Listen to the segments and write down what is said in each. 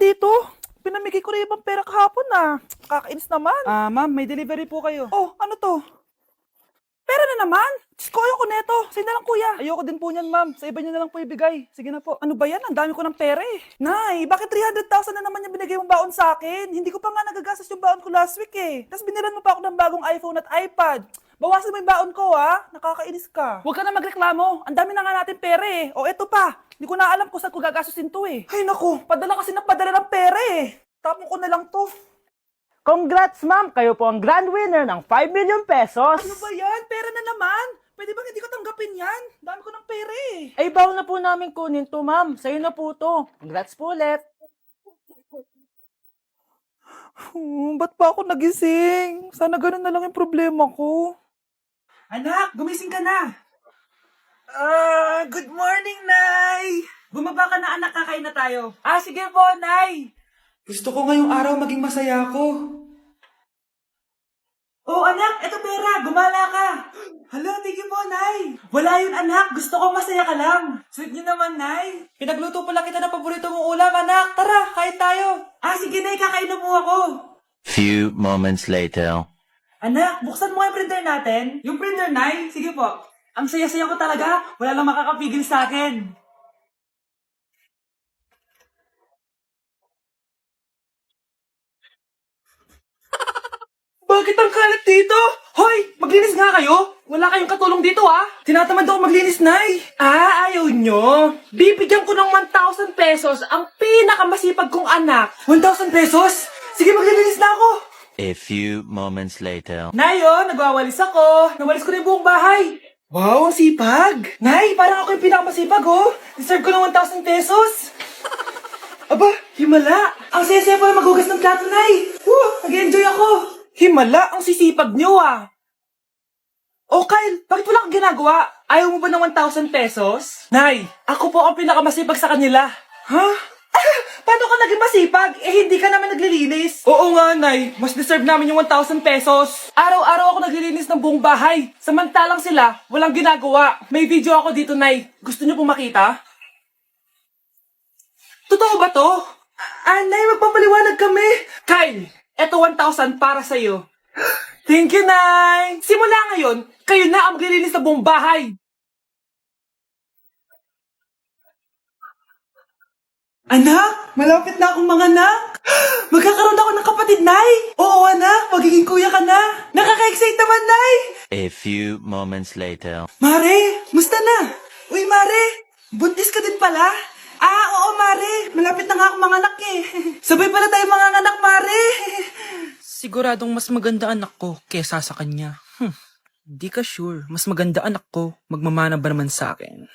dito? Pinamigay ko na ibang pera kahapon na. Kakainis naman. Ma'am, may delivery po kayo. Oh, ano to? Pera na naman? Diyos ko, ayoko neto. Sa'yo na lang, kuya. Ayoko din po niyan, ma'am. Sa iba niyo na lang po ibigay. Sige na po. Ano ba yan? Ang dami ko ng pera eh. Nay, bakit 300,000 na naman yung binigay mong baon sa akin? Hindi ko pa nga nagagastos yung baon ko last week eh. Tapos binilan mo pa ako ng bagong iPhone at iPad. Bawasan mo yung baon ko ha. Nakakainis ka. Huwag ka na magreklamo. Ang dami na nga natin pera eh. O eto pa. Hindi ko na alam kung saan ko gagastusin to eh. Ay naku, padala kasi ng padala ng pera eh. Tapon ko na lang to. Congrats, ma'am! Kayo po ang grand winner ng 5 million pesos. Ano ba yan? Pera na naman. Pwede bang hindi ko tanggapin yan? Dami ko ng pera eh. Ay, bawal na po namin kunin to, ma'am. Sa'yo na po to. Congrats po ulit. Ba't pa ako nagising? Sana ganun na lang yung problema ko. Anak, gumising ka na. Good morning, Nay! Bumaba ka na, anak. Kakain na tayo. Sige po, Nay! Gusto ko ngayong araw maging masaya ako. Oh, anak, eto pera. Gumala ka. Hala, thank you po, Nay. Wala yun, anak. Gusto ko masaya ka lang. Sweet niyo naman, Nay. Pinagluto pala kita ng paborito mong ulam, anak. Tara, kain tayo. Sige, Nay. Kakain na po ako. Few moments later. Anak, buksan mo yung printer natin. Yung printer, Nay? Sige po. Ang saya-saya ko talaga. Wala lang makakapigil sa akin. Bakit ang kalat dito? Hoy, maglinis nga kayo. Wala kayong katulong dito Tinatamad ako maglinis, Nay. Ayaw nyo. Bibigyan ko ng 1,000 pesos ang pinakamasipag kong anak. 1,000 pesos? Sige, maglilinis na ako. A few moments later. Nay, nagwawalis ako. Nawalis ko na yung buong bahay. Wow, ang sipag. Nay, parang ako yung pinakamasipag, Deserve ko ng 1,000 pesos. Aba, himala. Ang saya-saya pa maghugas ng plato, Nay. Nag-enjoy ako. Himala, ang sisipag nyo, Oh, Kyle, bakit wala kang ginagawa? Ayaw mo ba ng 1,000 pesos? Nay, ako po ang pinakamasipag sa kanila. Ha? Paano ka naging masipag? Hindi ka naman naglilinis. Oo nga, Nay. Mas deserve namin yung 1,000 pesos. Araw-araw ako naglilinis ng buong bahay. Samantalang sila, walang ginagawa. May video ako dito, Nay. Gusto niyo pong makita? Totoo ba to? Nay, magpapaliwanag kami. Kyle, eto 1,000 para sa'yo. Thank you, Nay. Simula ngayon, kayo na ang maglilinis ng buong bahay. Anak, malapit na akong manganak. Magkakaroon ako ng kapatid, Nay. Oo, anak, magiging kuya ka na. Nakaka-excite naman, Nay. A few moments later. Mare, musta na? Uy, Mare, buntis ka din pala? Oo, Mare. Malapit na nga akong manganak eh. Sabay pala tayo manganganak, Mare. Siguradong mas maganda anak ko kesa sa kanya. Di ka sure. Mas maganda anak ko. Magmamana ba naman sa akin?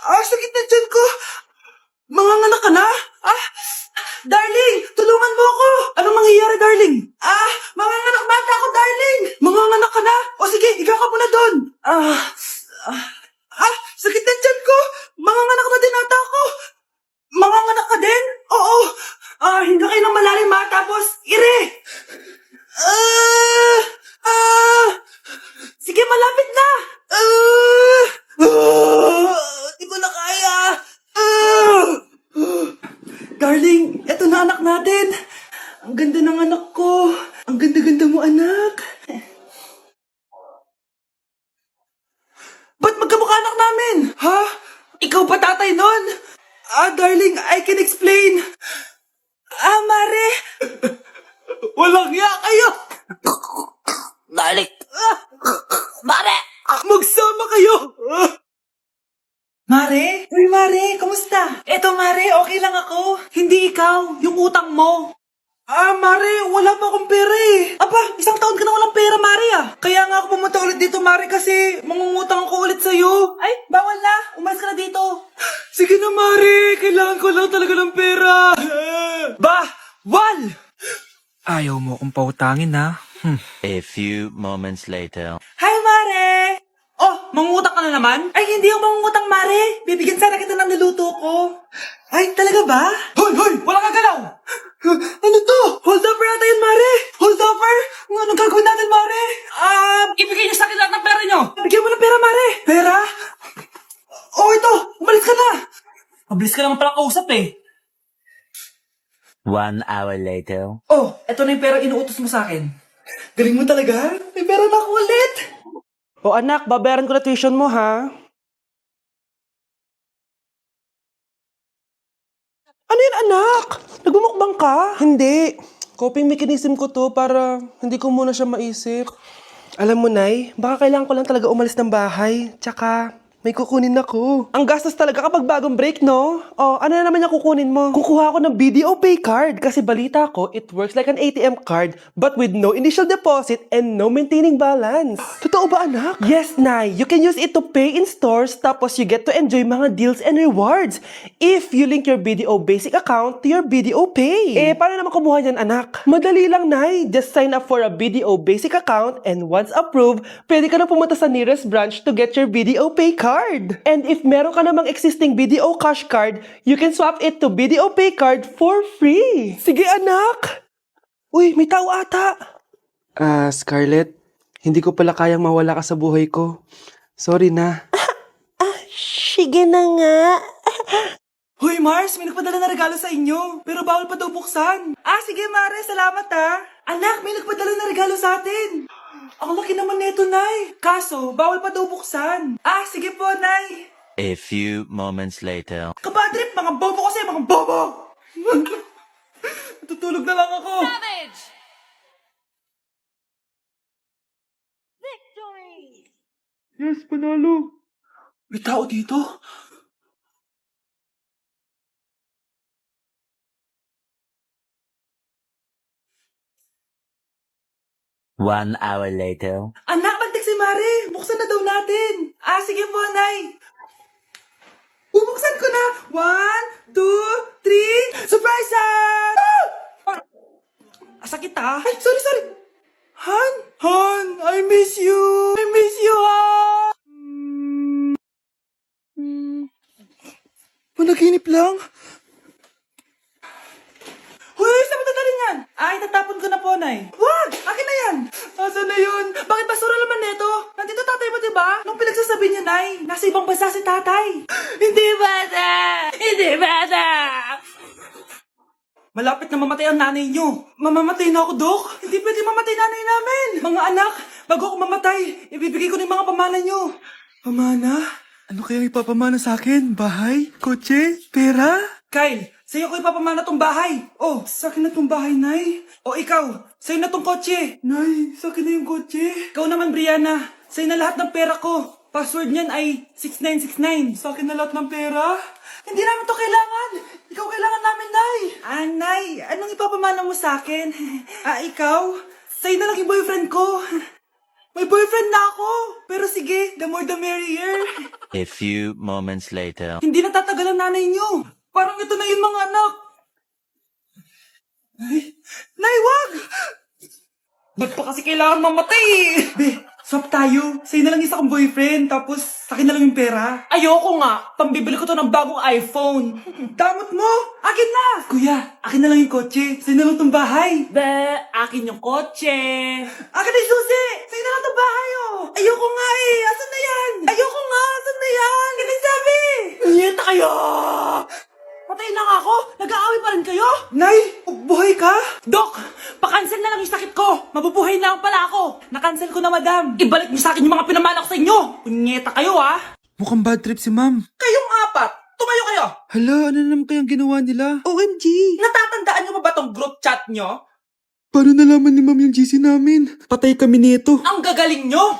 Sakit na dyan ko. Manganganak ka na? Darling, tulungan mo ako. Anong mangyayari, darling? Manganganak bata ako, darling. Manganganak ka na? O sige, higa ka muna doon. Sakit na dyan ko. Manganganak na din ata ako. Manganganak ka din? Oo. Hinga kayo ng malalim tapos ire. Sige, malapit na. Di ko na kaya. Darling, eto na anak natin. Ang ganda ng anak ko. Ang ganda-ganda mo, anak. Ba't magkamukha anak namin? Ha? Ikaw pa tatay nun? Darling, I can explain. Mare. Walang hiya kayo. Darling! Mare! Magsama kayo. Mare? Uy, Mare, kamusta? Eto, Mare, okay lang ako. Hindi ikaw, yung utang mo. Mare, wala pa akong pera eh. Isang taon ka na walang pera, Mare Kaya nga ako pumunta ulit dito, Mare, kasi mangungutang ako ulit sa'yo. Ay, bawal na. Umalis ka na dito. Sige na, Mare. Kailangan ko lang talaga ng pera. Wal! Ayaw mo akong pautangin ha? A few moments later. Hi, Mare! Mangungutang ka na naman? Ay, hindi ako mangungutang, Mare. Bibigyan sana kita ng niluto ko. Ay, talaga ba? Hoy! Wala ka galaw! Ano to? Hold over yata yun, Mare! Hold over? Anong gagawin natin, Mare? Ibigay niyo sa akin lahat ng pera niyo! Bigyan mo ng pera, Mare! Pera? Ito! Umalis ka na! Mabilis ka naman palang kausap eh. 1 hour later. Oh, eto na yung pera inuutos mo sa akin. Galing mo talaga. May pera na ako ulit. O anak, babayaran ko na tuition mo ha. Ano yan anak? Nagmumukbang ka? Hindi. Coping mechanism ko to para hindi ko muna siya maisip. Alam mo, Nay, baka kailangan ko lang talaga umalis ng bahay. Tsaka, may kukunin ako. Ang gastos talaga kapag bagong break, no? Oh, ano na naman yung kukunin mo? Kukuha ako ng BDO Pay card kasi balita ko, it works like an ATM card but with no initial deposit and no maintaining balance. Totoo ba, anak? Yes, Nay. You can use it to pay in stores tapos you get to enjoy mga deals and rewards if you link your BDO Basic account to your BDO Pay. Eh, paano naman kumuha yan, anak? Madali lang, Nay. Just sign up for a BDO Basic account and once approved, pwede ka na pumunta sa nearest branch to get your BDO Pay card. And if meron ka namang existing BDO Cash card, you can swap it to BDO Pay card for free. Sige, anak! Uy, may tao ata! Scarlett, hindi ko pala kayang mawala ka sa buhay ko. Sorry na. Sige na nga. Hoy Mars, may nagpadala na regalo sa inyo. Pero bawal pa daw buksan. Sige Mare, salamat Anak, may nagpadala na regalo sa atin. Ang laki naman nito, Nay. Kaso, bawal pa daw buksan. Sige po, Nay. A few moments later. Kabadrip, mga bobo kasi, mga bobo! Tutulog na lang ako. Yes, panalo. May tao dito. One hour later. Anak, magtik si Mare. Buksan na daw natin. Sige po, Nay. Bubuksan ko na. 1, 2, 3. Surprise! Sakit Ay, sorry. Han, I miss you. Han. Panaginip lang. Hoy, saan mo dadalhin yan? Itatapon ko na po, Nay. Wag! Akin na yan! Asan na yun? Bakit basura naman neto? Nandito tatay mo, diba? Nung pinagsasabi niya, Nay, nasa ibang bansa si tatay. Hindi bata! Malapit na mamatay ang nanay niyo. Mamamatay na ako, Dok. Hindi pwede mamatay nanay namin. Mga anak, bago ako mamatay, ibibigay ko na yung mga pamana niyo. Pamana? Ano kayang ipapamana sa akin? Bahay? Kotse? Pera? Kyle, sa'yo ko ipapamana tong bahay. Sa akin na tong bahay, Nay. Ikaw, sa'yo na tong kotse. Nay, sa akin na yung kotse. Ikaw naman, Brianna, sa'yo na lahat ng pera ko. Password niyan ay 6969. Sa akin na lahat ng pera? Hindi namin to kailangan. Ikaw kailangan namin, Nay. Nay, anong ipapamana mo sa akin? Ikaw? Sa'yo na lang yung boyfriend ko. May boyfriend na ako. Pero sige, the more the merrier. A few moments later. Hindi na tatagal ang nanay niyo. Parang ito na yun, mga anak. Nay, wag! Ba't pa kasi kailangan mamatay Be, swap tayo. Sa'yo na lang isa kong boyfriend, tapos sa akin na lang yung pera. Ayoko nga. Pambibili ko to ng bagong iPhone. Damot mo! Akin na! Kuya, akin na lang yung kotse. Sa'yo na lang tong bahay. Akin yung kotse. Akin na yung susi! Sa'yo na lang tong bahay, Ayoko nga Asan na yan? Ayoko nga! Asan na yan? Ganun sabi! Niyeta kayo! Patay na nga ako! Nag-aaway pa rin kayo? Nay! Buhay ka? Dok! Pakancel na lang yung sakit ko! Mabubuhay na lang pala ako! Nakancel ko na, madam! Ibalik niyo sa akin yung mga pinamana ko sa inyo! Punyeta kayo, Mukhang bad trip si ma'am. Kayong apat! Tumayo kayo! Hala, ano naman kayang ginawa nila? OMG! Natatandaan niyo ba tong group chat niyo? Paano nalaman ni ma'am yung GC namin? Patay kami nito. Ang gagaling niyo!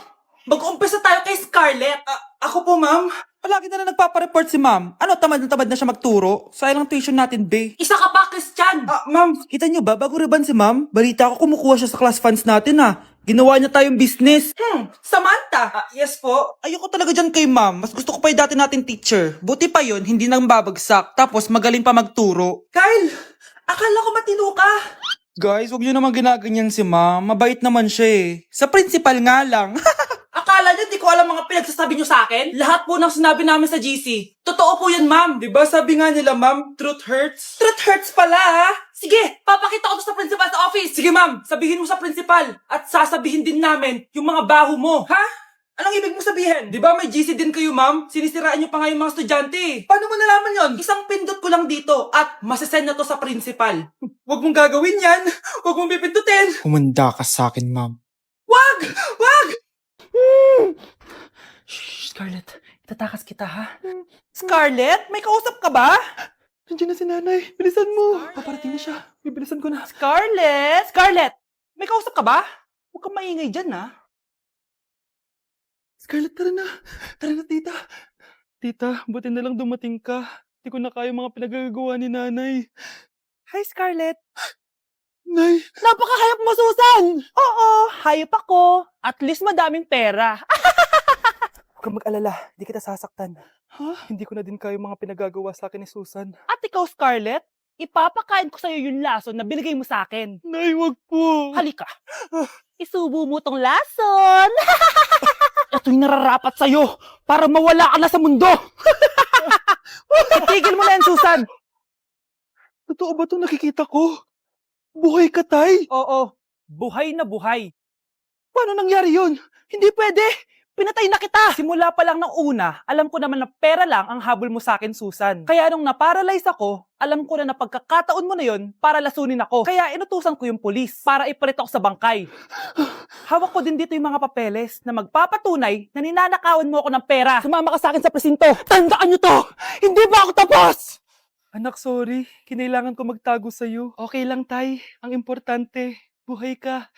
Mag-umpisa tayo kay Scarlett! Ako po, ma'am. Palagi na nagpapareport si ma'am. Ano, tamad na siya magturo? Sayang lang tuition natin, be. Isa ka pa, Christian! Ma'am, kita niyo ba, bago riban si ma'am, balita ko kumukuha siya sa class funds natin, Ginawa niya tayong business. Samantha! Yes po. Ayoko talaga dyan kay ma'am. Mas gusto ko pa yung dati natin teacher. Buti pa yun, hindi nang babagsak. Tapos magaling pa magturo. Kyle! Akala ko matino ka! Guys, huwag niyo naman ginaganyan si ma'am. Mabait naman siya Sa principal nga lang. Akala niyo di ko alam mga pinagsasabi niyo sa akin? Lahat po ng sinabi namin sa GC. Totoo po yan, ma'am. Diba sabi nga nila, ma'am, truth hurts? Truth hurts pala, Sige, papakita ko to sa principal sa office. Sige, ma'am. Sabihin mo sa principal. At sasabihin din namin yung mga baho mo. Ha? Anong ibig mo sabihin? Di ba may GC din kayo, ma'am? Sinisiraan niyo pa nga yung mga estudyante. Paano mo nalaman yon? Isang pindot ko lang dito at masasend na to sa principal. Huwag mong gagawin yan! Huwag mong pipindutin! Humanda ka sa akin, ma'am. Wag! Wag! Shh, Scarlett. Itatakas kita, ha? Scarlett, may kausap ka ba? Nandiyan na si nanay. Bilisan mo. Paparating na siya. Bibilisan ko na. Scarlett! Scarlett! May kausap ka ba? Huwag kang maingay dyan, ha? Scarlett, tara na. Tara na, tita. Tita, buti na lang dumating ka. Hindi ko na kaya mga pinagagawa ni nanay. Hi, Scarlett. Nay, Napakahayop mo, Susan! Oo, hayop ako. At least madaming pera. huwag kang mag-alala. Hindi kita sasaktan. Ha? Hindi ko na din kaya mga pinagagawa sa akin ni Susan. At ikaw, Scarlett, ipapakain ko sa'yo yung lason na binigay mo sa akin. Nay, wag po. Halika. Isubo mo tong lason. Ito'y nararapat sa'yo para mawala ka na sa mundo. Itigil mo na yan, Susan. Totoo ba itong nakikita ko? Buhay ka, tay? Oo, buhay na buhay. Paano nangyari yun? Hindi pwede. Pinatay na kita. Simula pa lang ng una, alam ko naman na pera lang ang habol mo sa akin, Susan. Kaya nung naparalyze ako, alam ko na na pagkakataon mo na yon para lasunin ako. Kaya inutusan ko yung pulis para ipalit ako sa bangkay. Hawak ko din dito yung mga papeles na magpapatunay na ninanakawan mo ako ng pera. Sumama ka sa akin sa presinto. Tandaan nyo to! Hindi ba ako tapos? Anak, sorry. Kinailangan ko magtago sa'yo. Okay lang, tay. Ang importante, buhay ka.